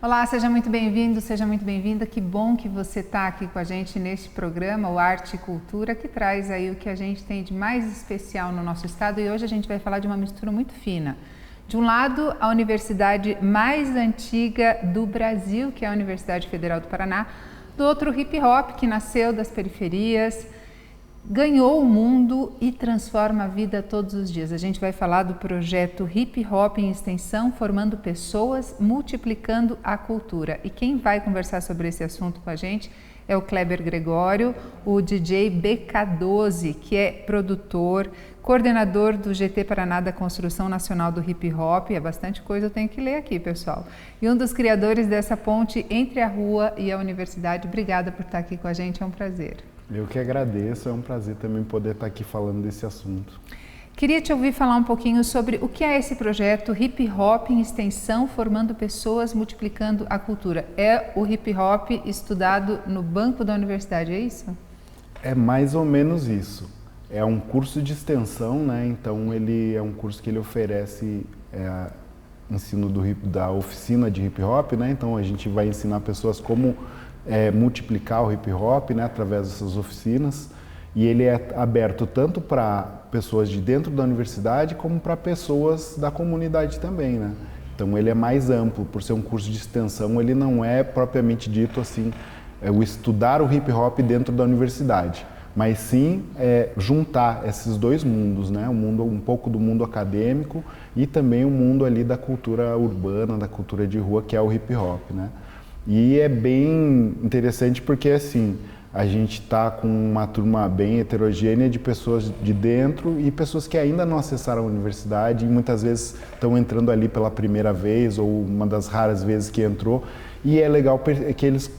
Olá, seja muito bem-vindo, seja muito bem-vinda. Que bom que você está aqui com a gente neste programa, o Arte e Cultura, que traz aí o que a gente tem de mais especial no nosso estado. E hoje a gente vai falar de uma mistura muito fina. De um lado, a universidade mais antiga do Brasil, que é a Universidade Federal do Paraná. Do outro, o hip hop, que nasceu das periferias, ganhou o mundo e transforma a vida todos os dias. A gente vai falar do projeto Hip Hop em Extensão, formando pessoas, multiplicando a cultura. E quem vai conversar sobre esse assunto com a gente é o Kleber Gregório, o DJ BK12, que é produtor, coordenador do GT Paraná da Construção Nacional do Hip Hop. É bastante coisa, eu tenho que ler aqui, pessoal. E um dos criadores dessa ponte entre a rua e a universidade. Obrigada por estar aqui com a gente, é um prazer. Eu que agradeço, é um prazer também poder estar aqui falando desse assunto. Queria te ouvir falar um pouquinho sobre o que é esse projeto Hip Hop em Extensão, formando pessoas, multiplicando a cultura. É o hip hop estudado no banco da universidade, é isso? É mais ou menos isso. É um curso de extensão, né? Então ele é um curso que ele oferece ensino da oficina de hip hop, né? Então a gente vai ensinar pessoas como multiplicar o hip hop, né, através dessas oficinas, e ele é aberto tanto para pessoas de dentro da universidade como para pessoas da comunidade também, né? Então ele é mais amplo, por ser um curso de extensão, ele não é propriamente dito assim, o estudar o hip hop dentro da universidade, mas sim juntar esses dois mundos, né? Um pouco do mundo acadêmico e também o mundo ali da cultura urbana, da cultura de rua, que é o hip hop, né? E é bem interessante porque, assim, a gente está com uma turma bem heterogênea de pessoas de dentro e pessoas que ainda não acessaram a universidade e muitas vezes estão entrando ali pela primeira vez ou uma das raras vezes que entrou. E é legal que eles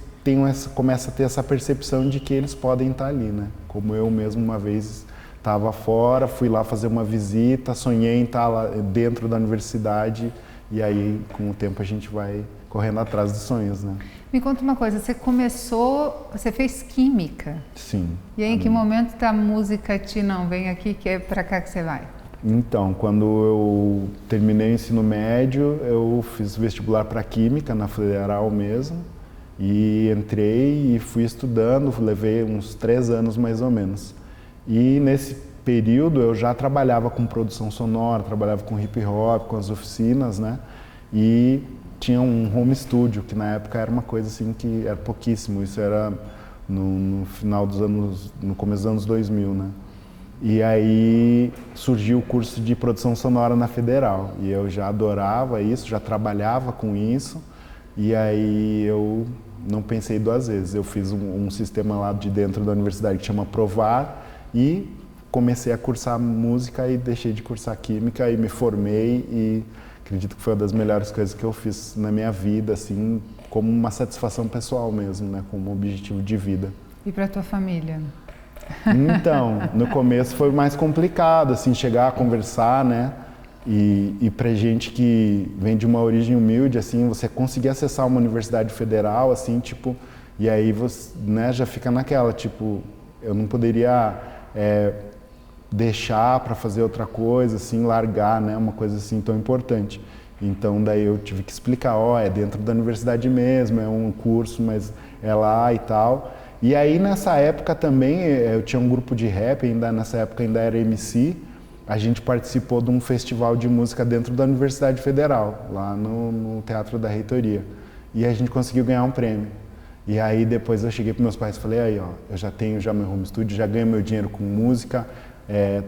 começam a ter essa percepção de que eles podem estar ali, né? Como eu mesmo uma vez estava fora, fui lá fazer uma visita, sonhei em estar lá dentro da universidade e aí, com o tempo, a gente vai correndo atrás dos sonhos, né? Me conta uma coisa, você fez química. Sim. E aí, em que momento a música vem aqui, que é pra cá que você vai? Então, quando eu terminei o ensino médio, eu fiz vestibular para química na Federal mesmo, e entrei e fui estudando, levei uns 3 anos mais ou menos. E nesse período eu já trabalhava com produção sonora, trabalhava com hip hop, com as oficinas, né? E tinha um home studio, que na época era uma coisa assim que era pouquíssimo, isso era no final dos anos, no começo dos anos 2000, né? E aí surgiu o curso de produção sonora na Federal, e eu já adorava isso, já trabalhava com isso, e aí eu não pensei 2 vezes, eu fiz um sistema lá de dentro da universidade que chama Provar, e comecei a cursar música e deixei de cursar química e me formei e acredito que foi uma das melhores coisas que eu fiz na minha vida, assim, como uma satisfação pessoal mesmo, né, como objetivo de vida. E para tua família? Então, no começo foi mais complicado, assim, chegar a conversar, né, e pra gente que vem de uma origem humilde, assim, você conseguir acessar uma universidade federal, assim, tipo, e aí você, né, já fica naquela, tipo, eu não poderia deixar para fazer outra coisa, assim, largar, né, uma coisa assim tão importante. Então daí eu tive que explicar, é dentro da universidade mesmo, é um curso, mas é lá e tal. E aí nessa época também, eu tinha um grupo de rap, nessa época ainda era MC, a gente participou de um festival de música dentro da Universidade Federal, lá no Teatro da Reitoria. E a gente conseguiu ganhar um prêmio. E aí depois eu cheguei para meus pais e falei, aí eu já tenho meu home studio, já ganho meu dinheiro com música,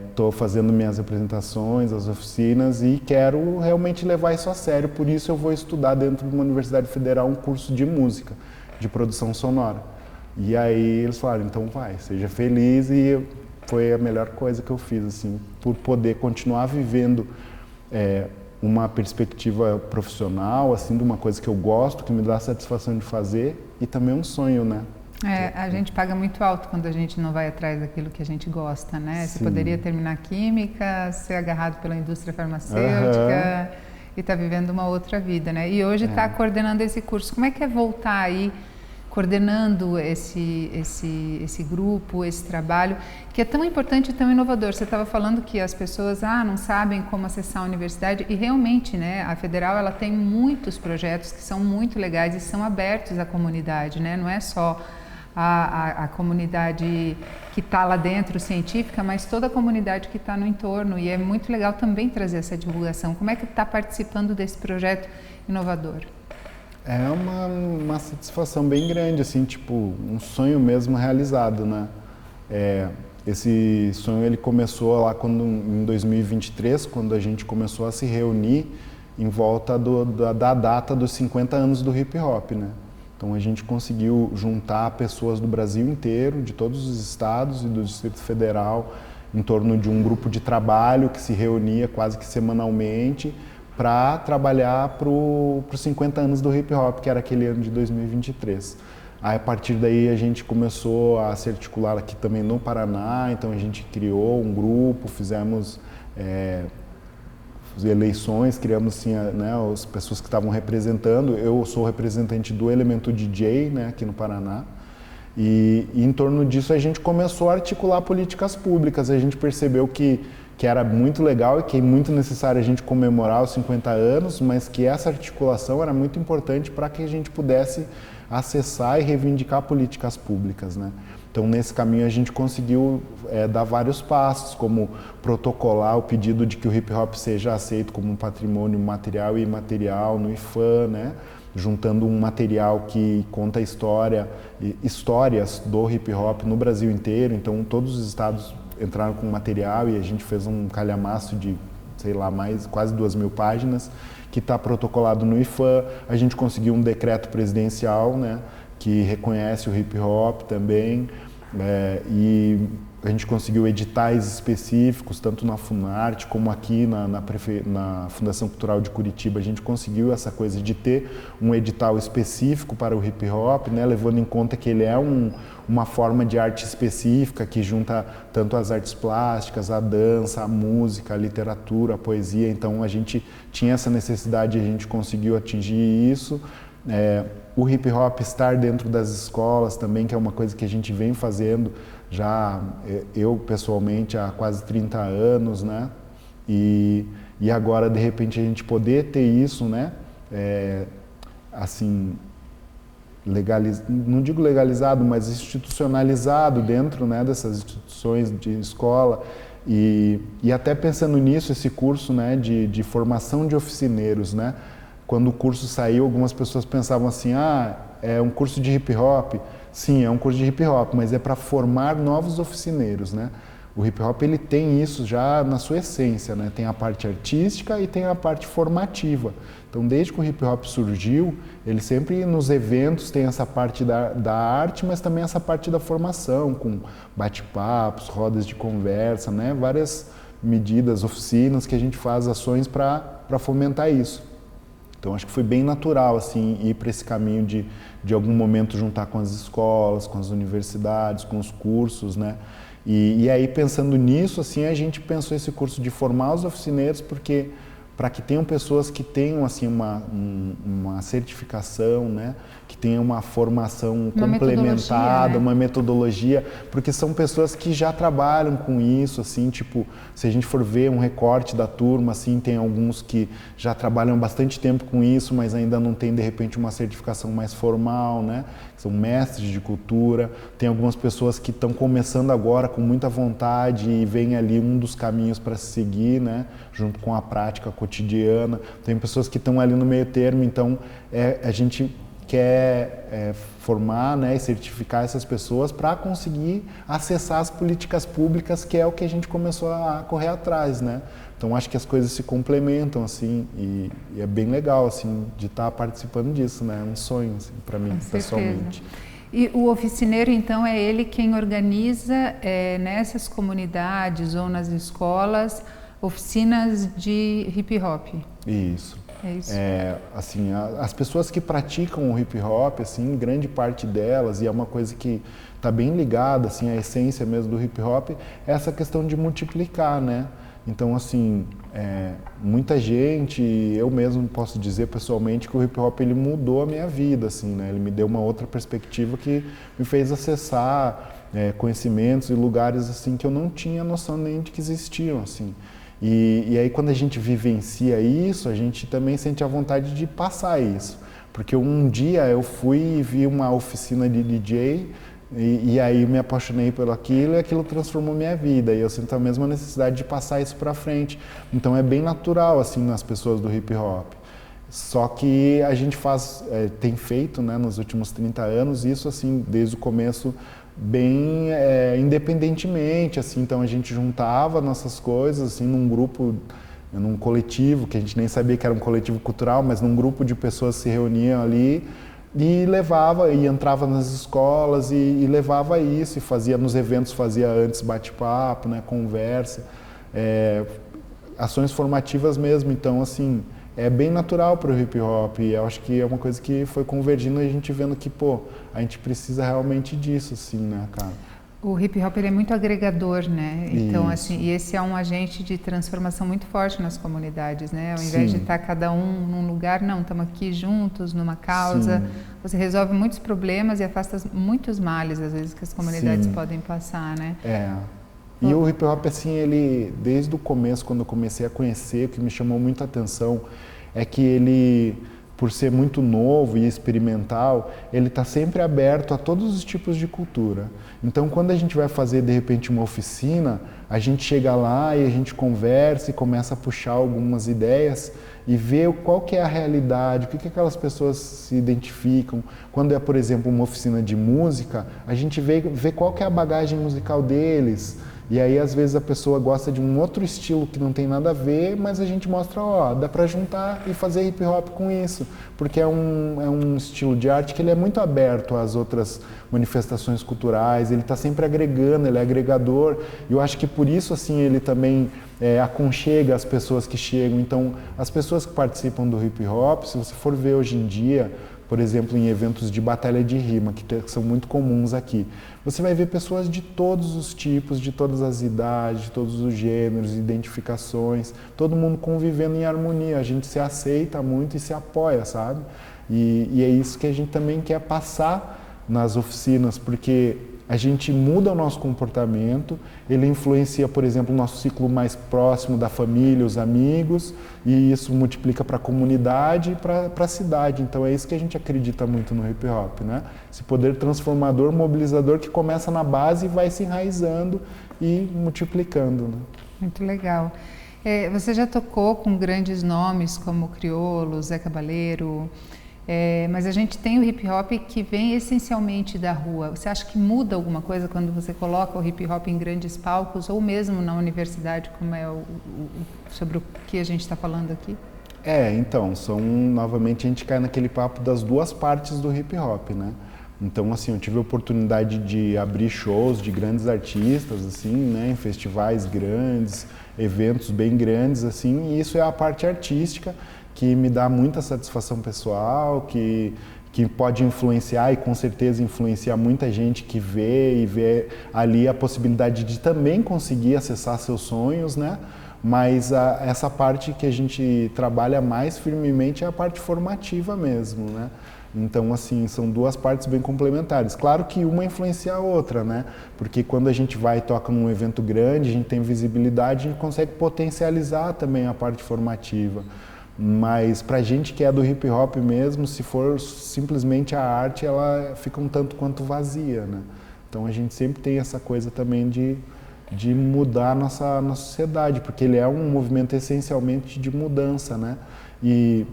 estou fazendo minhas apresentações, as oficinas e quero realmente levar isso a sério, por isso eu vou estudar dentro de uma universidade federal um curso de música, de produção sonora. E aí eles falaram, então vai, seja feliz, e foi a melhor coisa que eu fiz, assim, por poder continuar vivendo uma perspectiva profissional, assim, de uma coisa que eu gosto, que me dá satisfação de fazer e também um sonho, né? A gente paga muito alto quando a gente não vai atrás daquilo que a gente gosta, né? Sim. Você poderia terminar química, ser agarrado pela indústria farmacêutica e tá vivendo uma outra vida, né? E hoje está coordenando esse curso. Como é que é voltar aí coordenando esse grupo, esse trabalho, que é tão importante e tão inovador. Você estava falando que as pessoas não sabem como acessar a universidade, e realmente, né, a Federal ela tem muitos projetos que são muito legais e são abertos à comunidade, né? Não é só a comunidade que está lá dentro, científica, mas toda a comunidade que está no entorno, e é muito legal também trazer essa divulgação. Como é que está participando desse projeto inovador? É uma satisfação bem grande, assim, tipo, um sonho mesmo realizado, né? Esse sonho ele começou lá em 2023, quando a gente começou a se reunir em volta da data dos 50 anos do hip hop, né? Então a gente conseguiu juntar pessoas do Brasil inteiro, de todos os estados e do Distrito Federal, em torno de um grupo de trabalho que se reunia quase que semanalmente para trabalhar para os 50 anos do hip hop, que era aquele ano de 2023. Aí, a partir daí a gente começou a se articular aqui também no Paraná, então a gente criou um grupo, fizemos eleições, criamos assim, né, as pessoas que estavam representando. Eu sou representante do Elemento DJ, né, aqui no Paraná, e em torno disso a gente começou a articular políticas públicas. A gente percebeu que era muito legal e que é muito necessário a gente comemorar os 50 anos, mas que essa articulação era muito importante para que a gente pudesse acessar e reivindicar políticas públicas, né? Então, nesse caminho, a gente conseguiu dar vários passos, como protocolar o pedido de que o hip hop seja aceito como um patrimônio material e imaterial no IFAM, né? Juntando um material que conta histórias do hip hop no Brasil inteiro. Então, todos os estados entraram com material e a gente fez um calhamaço de, sei lá, quase 2.000 páginas, que está protocolado no IFAM. A gente conseguiu um decreto presidencial, né, que reconhece o hip hop também, e a gente conseguiu editais específicos, tanto na Funarte como aqui na Fundação Cultural de Curitiba. A gente conseguiu essa coisa de ter um edital específico para o hip hop, né, levando em conta que ele é uma forma de arte específica que junta tanto as artes plásticas, a dança, a música, a literatura, a poesia. Então a gente tinha essa necessidade e a gente conseguiu atingir isso. O hip hop estar dentro das escolas também, que é uma coisa que a gente vem fazendo já, eu pessoalmente, há quase 30 anos, né? E agora, de repente, a gente poder ter isso, né? Assim, não digo legalizado, mas institucionalizado dentro, né, dessas instituições de escola. E até pensando nisso, esse curso, né, de formação de oficineiros, né? Quando o curso saiu, algumas pessoas pensavam assim, é um curso de hip hop. Sim, é um curso de hip hop, mas é para formar novos oficineiros, né? O hip hop ele tem isso já na sua essência, né? Tem a parte artística e tem a parte formativa. Então, desde que o hip hop surgiu, ele sempre nos eventos tem essa parte da arte, mas também essa parte da formação, com bate-papos, rodas de conversa, né? Várias medidas, oficinas que a gente faz ações para fomentar isso. Então, acho que foi bem natural, assim, ir para esse caminho de algum momento juntar com as escolas, com as universidades, com os cursos, né? E aí, pensando nisso, assim, a gente pensou esse curso de formar os oficineiros, porque para que tenham pessoas que tenham, assim, uma certificação, né? Que tenham uma formação complementada, uma metodologia, porque são pessoas que já trabalham com isso, assim, tipo, se a gente for ver um recorte da turma, assim, tem alguns que já trabalham bastante tempo com isso, mas ainda não tem, de repente, uma certificação mais formal, né? São mestres de cultura. Tem algumas pessoas que estão começando agora com muita vontade e vem ali um dos caminhos para se seguir, né? Junto com a prática cotidiana. Tem pessoas que estão ali no meio termo, então a gente quer formar, né, e certificar essas pessoas para conseguir acessar as políticas públicas, que é o que a gente começou a correr atrás, né? Então acho que as coisas se complementam, assim, e é bem legal, assim, de estar participando disso, né? É um sonho, assim, para mim, pessoalmente. E o oficineiro, então, é ele quem organiza nessas comunidades ou nas escolas oficinas de hip hop? Isso. É isso. Assim, as pessoas que praticam o hip hop, assim, grande parte delas, e é uma coisa que está bem ligada, assim, à essência mesmo do hip hop, é essa questão de multiplicar, né? Então, assim, muita gente, eu mesmo posso dizer pessoalmente que o hip hop ele mudou a minha vida, assim, né? Ele me deu uma outra perspectiva que me fez acessar conhecimentos e lugares assim que eu não tinha noção nem de que existiam, assim. E aí quando a gente vivencia isso, a gente também sente a vontade de passar isso. Porque um dia eu fui e vi uma oficina de DJ e aí me apaixonei por aquilo e aquilo transformou minha vida. E eu sinto a mesma necessidade de passar isso para frente. Então é bem natural assim nas pessoas do hip hop. Só que a gente tem feito, né, nos últimos 30 anos isso assim desde o começo bem independentemente, assim. Então a gente juntava nossas coisas assim num grupo, num coletivo, que a gente nem sabia que era um coletivo cultural, mas num grupo de pessoas se reuniam ali e levava, e entrava nas escolas e levava isso, e fazia nos eventos, fazia antes bate-papo, né, conversa, ações formativas mesmo. Então, assim, é bem natural para o hip hop e eu acho que é uma coisa que foi convergindo e a gente vendo que, pô, a gente precisa realmente disso, assim, né, cara? O hip hop ele é muito agregador, né? Então, Isso. assim, e esse é um agente de transformação muito forte nas comunidades, né? Ao invés Sim. de estar cada um num lugar, não, estamos aqui juntos, numa causa. Sim. Você resolve muitos problemas e afasta muitos males, às vezes, que as comunidades Sim. podem passar, né? E o hip hop, assim, ele, desde o começo, quando eu comecei a conhecer, o que me chamou muita atenção é que ele, por ser muito novo e experimental, ele está sempre aberto a todos os tipos de cultura. Então, quando a gente vai fazer, de repente, uma oficina, a gente chega lá e a gente conversa e começa a puxar algumas ideias e ver qual que é a realidade, o que aquelas pessoas se identificam. Quando é, por exemplo, uma oficina de música, a gente vê qual que é a bagagem musical deles. E aí, às vezes, a pessoa gosta de um outro estilo que não tem nada a ver, mas a gente mostra, ó, dá pra juntar e fazer hip hop com isso. Porque é um estilo de arte que ele é muito aberto às outras manifestações culturais, ele está sempre agregando, ele é agregador. E eu acho que por isso, assim, ele também aconchega as pessoas que chegam. Então, as pessoas que participam do hip hop, se você for ver hoje em dia, por exemplo, em eventos de batalha de rima, que são muito comuns aqui, você vai ver pessoas de todos os tipos, de todas as idades, de todos os gêneros, identificações, todo mundo convivendo em harmonia. A gente se aceita muito e se apoia, sabe? E é isso que a gente também quer passar nas oficinas, porque a gente muda o nosso comportamento, ele influencia, por exemplo, o nosso ciclo mais próximo da família, os amigos, e isso multiplica para a comunidade e para a cidade. Então é isso que a gente acredita muito no hip hop, né? Esse poder transformador, mobilizador que começa na base e vai se enraizando e multiplicando, né? Muito legal. Você já tocou com grandes nomes como Criolo, Zé Cabaleiro, mas a gente tem o hip hop que vem essencialmente da rua. Você acha que muda alguma coisa quando você coloca o hip hop em grandes palcos ou mesmo na universidade, como é sobre o que a gente está falando aqui? Então, novamente a gente cai naquele papo das duas partes do hip hop, né? Então, assim, eu tive a oportunidade de abrir shows de grandes artistas, assim, né, em festivais grandes, eventos bem grandes, assim, e isso é a parte artística que me dá muita satisfação pessoal, que pode influenciar e com certeza influenciar muita gente que vê e vê ali a possibilidade de também conseguir acessar seus sonhos, né? Mas essa parte que a gente trabalha mais firmemente é a parte formativa mesmo, né? Então, assim, são duas partes bem complementares. Claro que uma influencia a outra, né? Porque quando a gente vai e toca num evento grande, a gente tem visibilidade, a gente consegue potencializar também a parte formativa. Mas pra gente que é do hip hop mesmo, se for simplesmente a arte, ela fica um tanto quanto vazia, né? Então a gente sempre tem essa coisa também de mudar a nossa sociedade, porque ele é um movimento essencialmente de mudança, né? E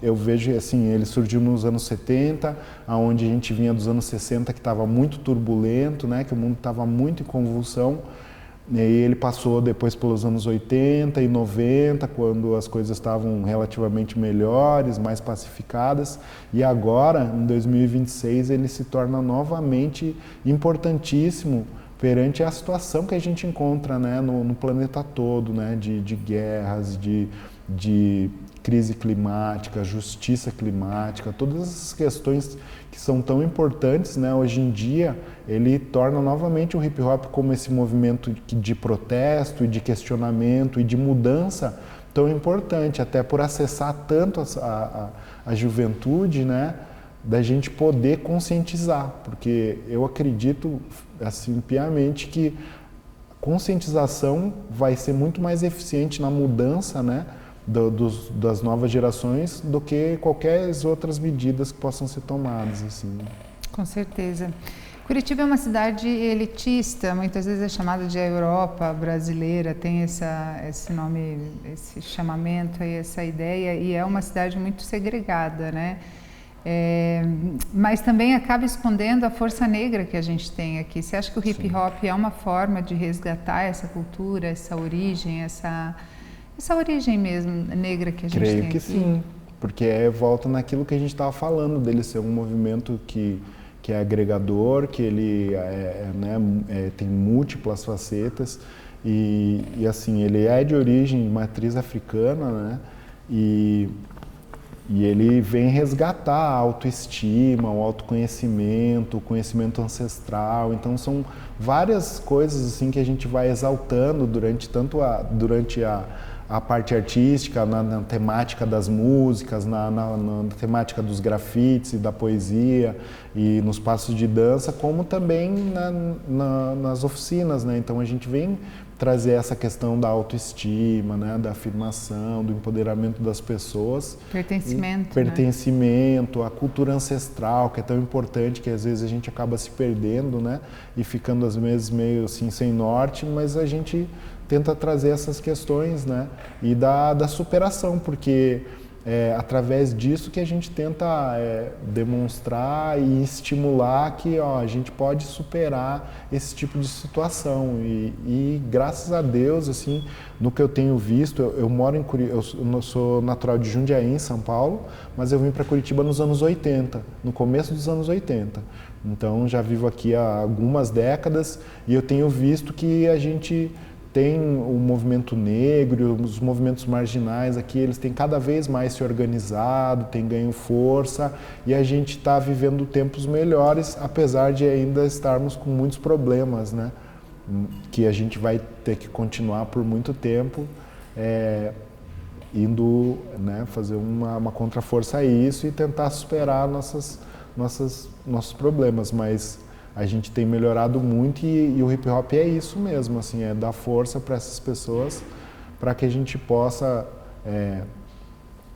eu vejo assim, ele surgiu nos anos 70, onde a gente vinha dos anos 60, que estava muito turbulento, né? Que o mundo estava muito em convulsão. E ele passou depois pelos anos 80 e 90, quando as coisas estavam relativamente melhores, mais pacificadas. E agora, em 2026, ele se torna novamente importantíssimo perante a situação que a gente encontra, né, no planeta todo, né, de guerras, de crise climática, justiça climática, todas essas questões que são tão importantes, né? Hoje em dia, ele torna novamente o hip hop como esse movimento de protesto e de questionamento e de mudança tão importante, até por acessar tanto a juventude, né? Da gente poder conscientizar, porque eu acredito assim piamente que conscientização vai ser muito mais eficiente na mudança, né, das novas gerações do que qualquer outras medidas que possam ser tomadas, assim. Com certeza. Curitiba é uma cidade elitista, muitas vezes é chamada de Europa brasileira, tem esse nome, esse chamamento, essa ideia, e é uma cidade muito segregada, né? Mas também acaba escondendo a força negra que a gente tem aqui. Você acha que o hip hop é uma forma de resgatar essa cultura, essa origem mesmo negra que a gente tem aqui? Creio que sim, porque volta naquilo que a gente estava falando, dele ser um movimento que é agregador, que ele tem múltiplas facetas e assim, ele é de origem matriz africana, né? E ele vem resgatar a autoestima, o autoconhecimento, o conhecimento ancestral. Então são várias coisas assim que a gente vai exaltando durante a parte artística, na temática das músicas, na temática dos grafites e da poesia e nos passos de dança, como também nas oficinas, né? Então a gente vem trazer essa questão da autoestima, né? Da afirmação, do empoderamento das pessoas. Pertencimento, né? A cultura ancestral, que é tão importante, que às vezes a gente acaba se perdendo, né? E ficando às vezes meio assim sem norte, mas a gente tenta trazer essas questões, né? E da superação, porque é através disso que a gente tenta demonstrar e estimular que a gente pode superar esse tipo de situação. E graças a Deus, assim, no que eu tenho visto, eu moro em Curitiba, eu sou natural de Jundiaí, em São Paulo, mas eu vim para Curitiba nos anos 80, no começo dos anos 80. Então já vivo aqui há algumas décadas e eu tenho visto que a gente tem o movimento negro, os movimentos marginais aqui, eles têm cada vez mais se organizado, têm ganho força e a gente está vivendo tempos melhores, apesar de ainda estarmos com muitos problemas, né? Que a gente vai ter que continuar por muito tempo indo, né, fazer uma contraforça a isso e tentar superar nossos problemas, mas a gente tem melhorado muito e o hip hop é isso mesmo, assim, é dar força para essas pessoas para que a gente possa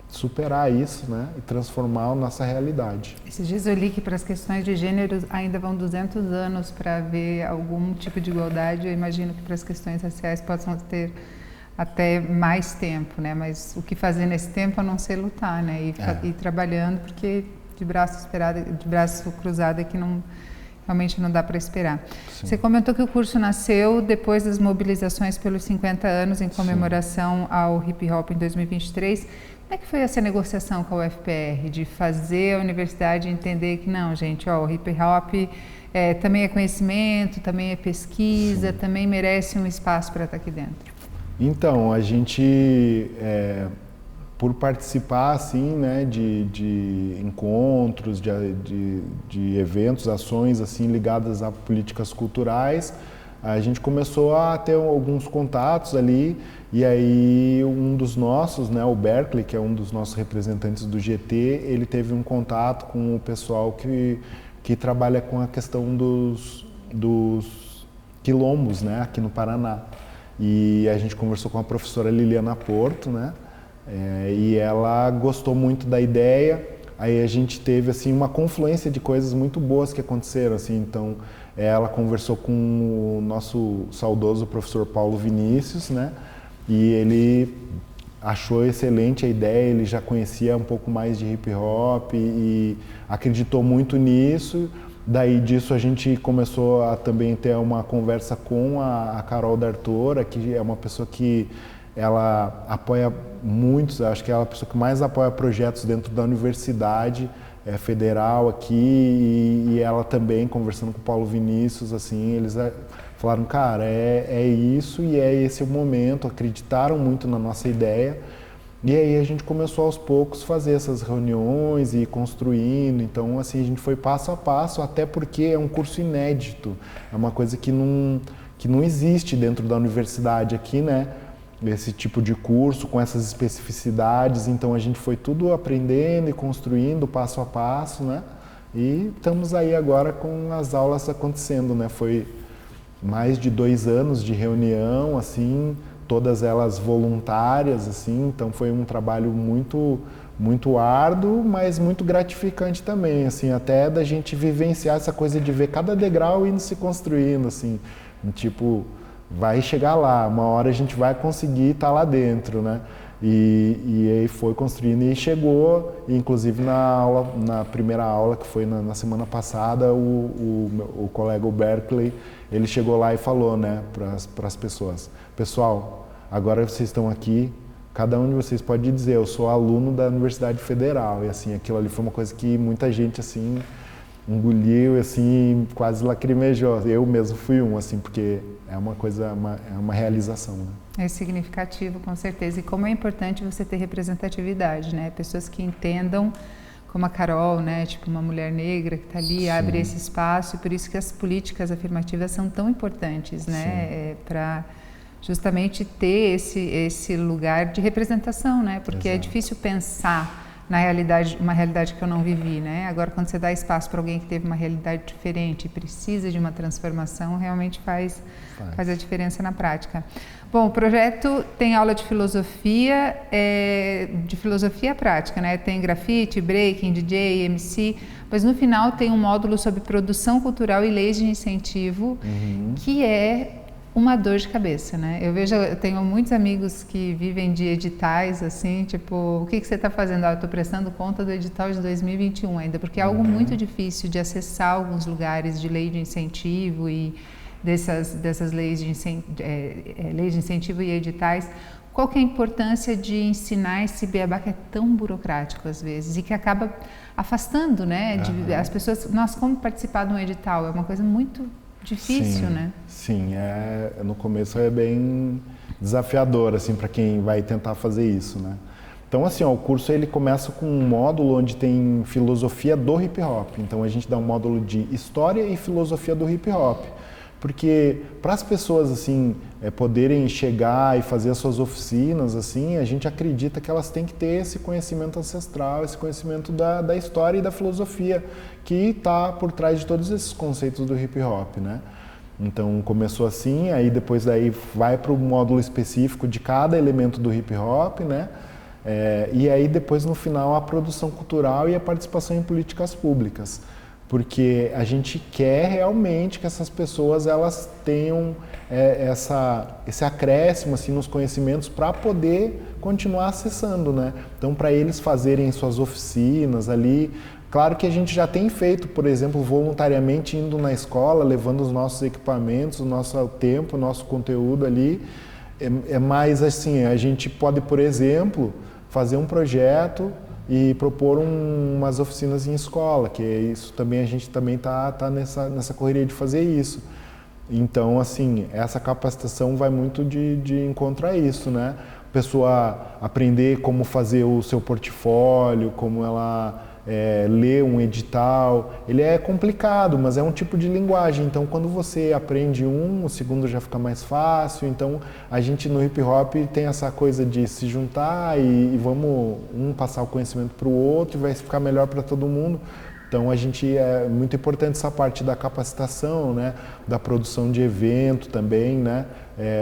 superar isso, né, e transformar a nossa realidade. Esses dias eu li que para as questões de gênero ainda vão 200 anos para haver algum tipo de igualdade. Eu imagino que para as questões raciais possam ter até mais tempo, né, mas o que fazer nesse tempo a não ser lutar, né, e trabalhando, porque de braço cruzado é que realmente não dá para esperar. Sim. Você comentou que o curso nasceu depois das mobilizações pelos 50 anos em comemoração ao hip hop em 2023. Como é que foi essa negociação com a UFPR, de fazer a universidade entender que não, gente, o hip hop também é conhecimento, também é pesquisa, sim, também merece um espaço para estar aqui dentro? Então, a gente... por participar assim, né, de encontros, de eventos, ações assim ligadas a políticas culturais, a gente começou a ter alguns contatos ali e aí um dos nossos, né, o Berkeley, que é um dos nossos representantes do GT, ele teve um contato com o pessoal que trabalha com a questão dos quilombos, né, aqui no Paraná. E a gente conversou com a professora Liliana Porto, né? E ela gostou muito da ideia. Aí a gente teve assim uma confluência de coisas muito boas que aconteceram, assim. Então ela conversou com o nosso saudoso professor Paulo Vinícius, né? E ele achou excelente a ideia. Ele já conhecia um pouco mais de hip hop e acreditou muito nisso. Daí disso a gente começou a também ter uma conversa com a Carol D'Artora, que é uma pessoa que ela apoia muitos, acho que ela é a pessoa que mais apoia projetos dentro da universidade federal aqui e ela também, conversando com o Paulo Vinícius, assim, eles falaram, cara, é isso e é esse o momento, acreditaram muito na nossa ideia E aí a gente começou aos poucos fazer essas reuniões e ir construindo. Então, assim, a gente foi passo a passo, até porque é um curso inédito. É uma coisa que não existe dentro da universidade aqui, né? Esse tipo de curso com essas especificidades. Então, a gente foi tudo aprendendo e construindo passo a passo, né? E estamos aí agora com as aulas acontecendo, né? Foi mais de 2 anos de reunião, assim, todas elas voluntárias, assim, então foi um trabalho muito árduo, mas muito gratificante também, assim, até da gente vivenciar essa coisa de ver cada degrau indo se construindo, assim, tipo, vai chegar lá, uma hora a gente vai conseguir estar lá dentro, né? E aí foi construindo e chegou, inclusive na primeira aula que foi na semana passada, o colega o Berkeley, ele chegou lá e falou, né, para as pessoas, pessoal, agora vocês estão aqui, cada um de vocês pode dizer, eu sou aluno da Universidade Federal, e assim, aquilo ali foi uma coisa que muita gente, assim, engoliu e assim, quase lacrimejou. Eu mesmo fui assim, porque é uma coisa, é uma realização, né? É significativo, com certeza. E como é importante você ter representatividade, né? Pessoas que entendam, como a Carol, né? Tipo, uma mulher negra que está ali, sim, abre esse espaço. E por isso que as políticas afirmativas são tão importantes, né? Para justamente ter esse lugar de representação, né? Porque exato, é difícil pensar na realidade, uma realidade que eu não vivi, né? Agora, quando você dá espaço para alguém que teve uma realidade diferente e precisa de uma transformação, realmente faz a diferença na prática. Bom, o projeto tem aula de filosofia prática, né? Tem grafite, breaking, DJ, MC, mas no final tem um módulo sobre produção cultural e leis de incentivo, que é uma dor de cabeça, né? Eu tenho muitos amigos que vivem de editais, assim, tipo, o que você está fazendo? Eu estou prestando conta do edital de 2021 ainda, porque é algo muito difícil de acessar alguns lugares de lei de incentivo e dessas leis de incentivo e editais. Qual que é a importância de ensinar esse beabá que é tão burocrático às vezes e que acaba afastando, né? As pessoas, nossa, como participar de um edital? É uma coisa muito difícil, sim, né? Sim, no começo é bem desafiador, assim, para quem vai tentar fazer isso, né? Então, assim, o curso ele começa com um módulo onde tem filosofia do hip hop. Então, a gente dá um módulo de história e filosofia do hip hop. Porque para as pessoas, assim, poderem chegar e fazer as suas oficinas, assim, a gente acredita que elas têm que ter esse conhecimento ancestral, esse conhecimento da história e da filosofia, que está por trás de todos esses conceitos do hip hop, né? Então começou assim, aí depois daí vai para o módulo específico de cada elemento do hip hop, né? E aí depois no final a produção cultural e a participação em políticas públicas, porque a gente quer realmente que essas pessoas elas tenham esse acréscimo assim nos conhecimentos para poder continuar acessando, né? Então para eles fazerem suas oficinas ali. Claro que a gente já tem feito, por exemplo, voluntariamente indo na escola, levando os nossos equipamentos, o nosso tempo, o nosso conteúdo ali. Mais assim, a gente pode, por exemplo, fazer um projeto e propor umas oficinas em escola, que é isso também, a gente também está nessa correria de fazer isso. Então, assim, essa capacitação vai muito de encontro a isso, né? A pessoa aprender como fazer o seu portfólio, como ela ler um edital. Ele é complicado, mas é um tipo de linguagem. Então, quando você aprende o segundo já fica mais fácil. Então, a gente no hip hop tem essa coisa de se juntar e vamos passar o conhecimento para o outro e vai ficar melhor para todo mundo. Então, é muito importante essa parte da capacitação, né? Da produção de evento também, né?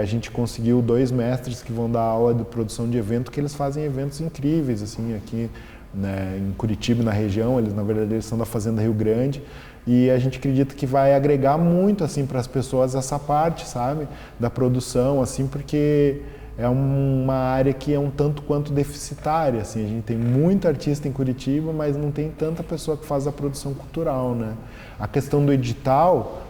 A gente conseguiu 2 mestres que vão dar aula de produção de evento, que eles fazem eventos incríveis, assim, aqui, né, em Curitiba, na região. Eles, na verdade, eles são da Fazenda Rio Grande, e a gente acredita que vai agregar muito, assim, para as pessoas essa parte, sabe? Da produção, assim, porque é uma área que é um tanto quanto deficitária, assim. A gente tem muito artista em Curitiba, mas não tem tanta pessoa que faz a produção cultural, né? A questão do edital,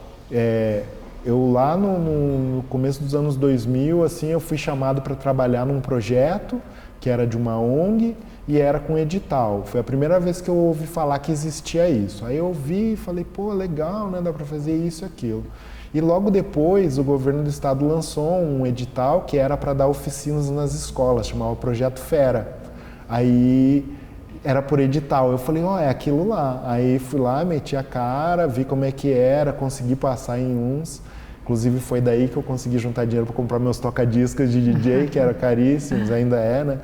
eu lá no começo dos anos 2000, assim, eu fui chamado para trabalhar num projeto que era de uma ONG e era com edital. Foi a primeira vez que eu ouvi falar que existia isso. Aí eu vi e falei, pô, legal, né? Dá para fazer isso e aquilo. E logo depois o governo do estado lançou um edital que era para dar oficinas nas escolas, chamava Projeto Fera. Aí era por edital. Eu falei, ó, é aquilo lá. Aí fui lá, meti a cara, vi como é que era, consegui passar em uns. Inclusive foi daí que eu consegui juntar dinheiro para comprar meus toca-discos de DJ, que eram caríssimos, ainda é, né?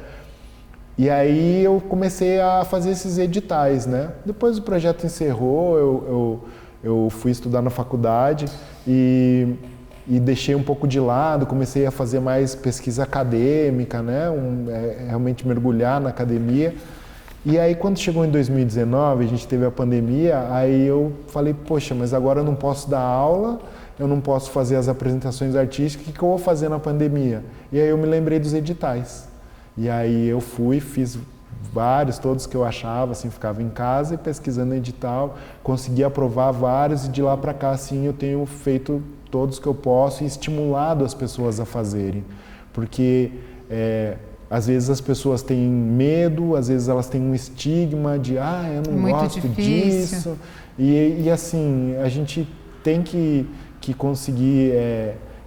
E aí eu comecei a fazer esses editais, né? Depois o projeto encerrou, eu fui estudar na faculdade e deixei um pouco de lado, comecei a fazer mais pesquisa acadêmica, né? Realmente mergulhar na academia. E aí quando chegou em 2019, a gente teve a pandemia, aí eu falei, poxa, mas agora eu não posso dar aula, eu não posso fazer as apresentações artísticas, o que eu vou fazer na pandemia? E aí eu me lembrei dos editais. E aí eu fui, fiz vários, todos que eu achava, assim, ficava em casa e pesquisando edital, consegui aprovar vários e de lá para cá, assim, eu tenho feito todos que eu posso e estimulado as pessoas a fazerem. Porque às vezes as pessoas têm medo, às vezes elas têm um estigma de, eu não muito gosto difícil. disso. E assim, a gente tem que conseguir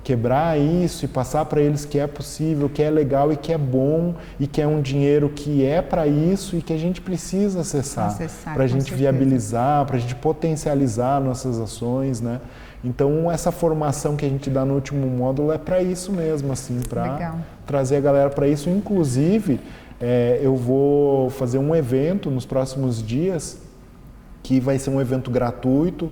quebrar isso e passar para eles que é possível, que é legal e que é bom e que é um dinheiro que é para isso e que a gente precisa acessar para a gente viabilizar, para a gente potencializar nossas ações, né? Então essa formação que a gente dá no último módulo é para isso mesmo, assim, para trazer a galera para isso. Inclusive, eu vou fazer um evento nos próximos dias que vai ser um evento gratuito.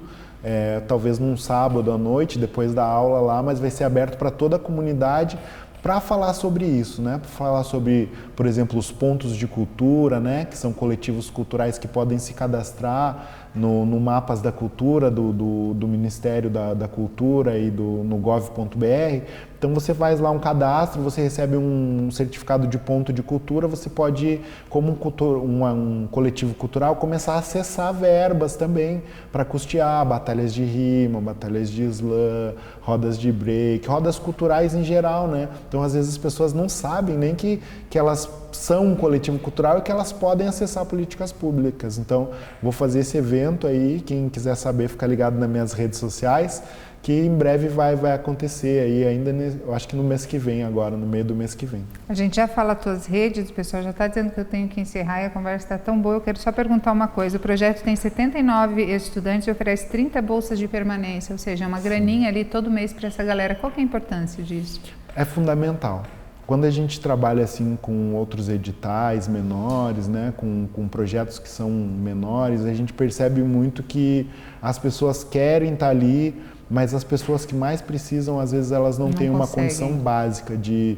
Talvez num sábado à noite, depois da aula lá, mas vai ser aberto para toda a comunidade para falar sobre isso, né? Para falar sobre, por exemplo, os pontos de cultura, né? Que são coletivos culturais que podem se cadastrar no Mapas da Cultura do Ministério da Cultura e no gov.br. Então você faz lá um cadastro, você recebe um certificado de ponto de cultura, você pode, como um coletivo cultural, começar a acessar verbas também para custear batalhas de rima, batalhas de slam, rodas de break, rodas culturais em geral, né? Então às vezes as pessoas não sabem nem que elas são um coletivo cultural e que elas podem acessar políticas públicas. Então vou fazer esse evento aí, quem quiser saber fica ligado nas minhas redes sociais, que em breve vai acontecer aí ainda, eu acho que no mês que vem agora, no meio do mês que vem. A gente já fala as tuas redes, o pessoal já está dizendo que eu tenho que encerrar e a conversa está tão boa, eu quero só perguntar uma coisa, o projeto tem 79 estudantes e oferece 30 bolsas de permanência, ou seja, uma graninha ali todo mês para essa galera, qual que é a importância disso? É fundamental. Quando a gente trabalha assim com outros editais menores, né, com projetos que são menores, a gente percebe muito que as pessoas querem estar ali, mas as pessoas que mais precisam, às vezes elas não têm uma condição básica de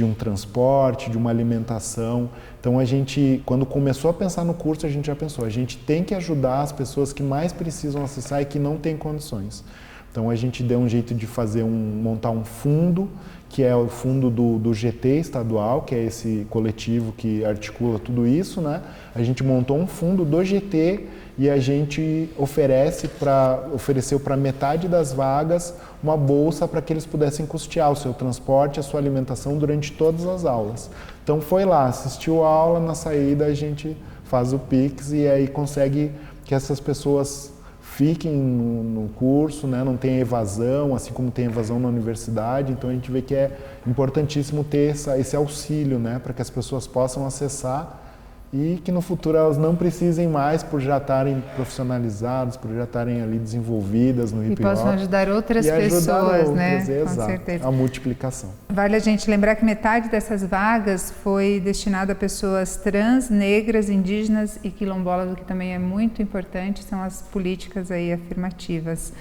um transporte, de uma alimentação. Então a gente, quando começou a pensar no curso, a gente já pensou, a gente tem que ajudar as pessoas que mais precisam acessar e que não têm condições. Então a gente deu um jeito de montar um fundo, que é o fundo do GT estadual, que é esse coletivo que articula tudo isso, né? A gente montou um fundo do GT e a gente ofereceu para metade das vagas uma bolsa para que eles pudessem custear o seu transporte, a sua alimentação durante todas as aulas. Então foi lá, assistiu a aula, na saída a gente faz o Pix e aí consegue que essas pessoas fiquem no curso, né? Não tem evasão, assim como tem evasão na universidade. Então a gente vê que é importantíssimo ter esse auxílio, né? Para que as pessoas possam acessar e que no futuro elas não precisem mais por já estarem profissionalizadas, por já estarem ali desenvolvidas no hip hop. E possam ajudar outras pessoas, né? Exato, com certeza. A multiplicação. Vale a gente lembrar que metade dessas vagas foi destinada a pessoas trans, negras, indígenas e quilombolas, o que também é muito importante, são as políticas aí afirmativas.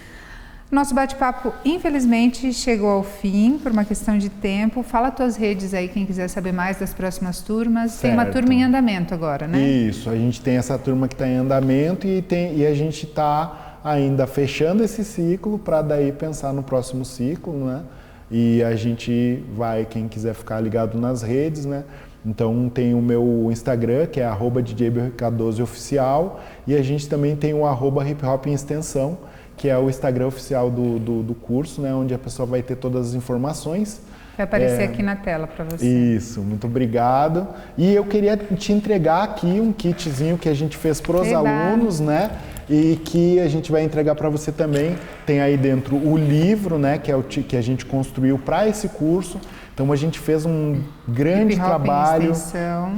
Nosso bate-papo, infelizmente, chegou ao fim por uma questão de tempo. Fala tuas redes aí, quem quiser saber mais das próximas turmas. Certo. Tem uma turma em andamento agora, né? Isso, a gente tem essa turma que está em andamento e a gente está ainda fechando esse ciclo para daí pensar no próximo ciclo, né? E a gente vai, quem quiser ficar ligado nas redes, né? Então tem o meu Instagram, que é @djbrk12oficial, e a gente também tem o @hiphop em extensão, que é o Instagram oficial do curso, né, onde a pessoa vai ter todas as informações. Vai aparecer aqui na tela para você. Isso, muito obrigado. E eu queria te entregar aqui um kitzinho que a gente fez para os alunos, né? E que a gente vai entregar para você também. Tem aí dentro o livro, né? Que é o que a gente construiu para esse curso. Então a gente fez um grande trabalho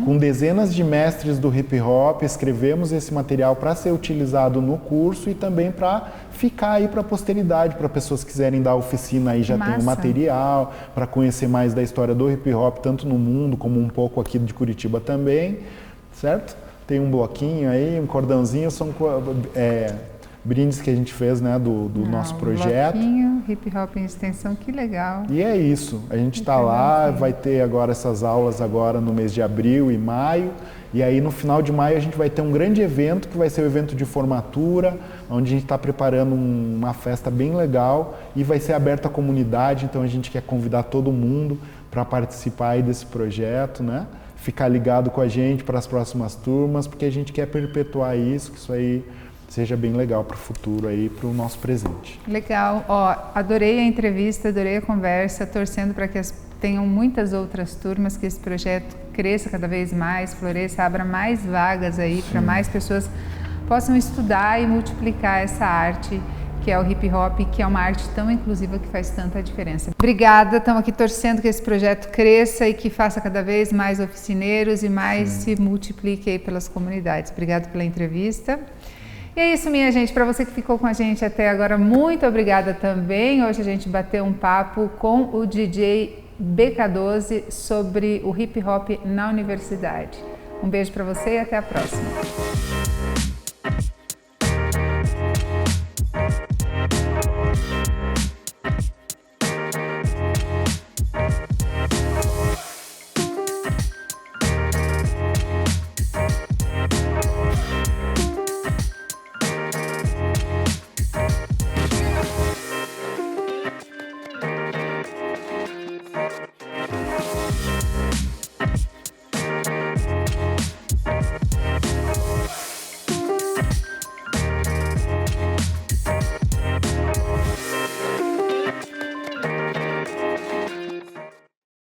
com dezenas de mestres do hip hop, escrevemos esse material para ser utilizado no curso e também para ficar aí para a posteridade, para pessoas que quiserem dar oficina aí já tem o material, para conhecer mais da história do hip hop, tanto no mundo como um pouco aqui de Curitiba também, certo? Tem um bloquinho aí, um cordãozinho, são brindes que a gente fez, né, do nosso projeto. Bloquinho, hip hop em extensão, que legal. E é isso, a gente está lá, vai ter agora essas aulas agora no mês de abril e maio, e aí no final de maio a gente vai ter um grande evento, que vai ser o evento de formatura, onde a gente está preparando uma festa bem legal e vai ser aberta à comunidade, então a gente quer convidar todo mundo para participar aí desse projeto, né? Ficar ligado com a gente para as próximas turmas, porque a gente quer perpetuar isso, que isso aí seja bem legal para o futuro aí, para o nosso presente. Legal, ó, adorei a entrevista, adorei a conversa, torcendo para que tenham muitas outras turmas, que esse projeto cresça cada vez mais, floresça, abra mais vagas aí para mais pessoas possam estudar e multiplicar essa arte que é o hip hop, que é uma arte tão inclusiva que faz tanta diferença. Obrigada, estamos aqui torcendo que esse projeto cresça e que faça cada vez mais oficineiros e mais se multiplique aí pelas comunidades. Obrigada pela entrevista. E é isso, minha gente. Para você que ficou com a gente até agora, muito obrigada também. Hoje a gente bateu um papo com o DJ BK12 sobre o hip hop na universidade. Um beijo para você e até a próxima.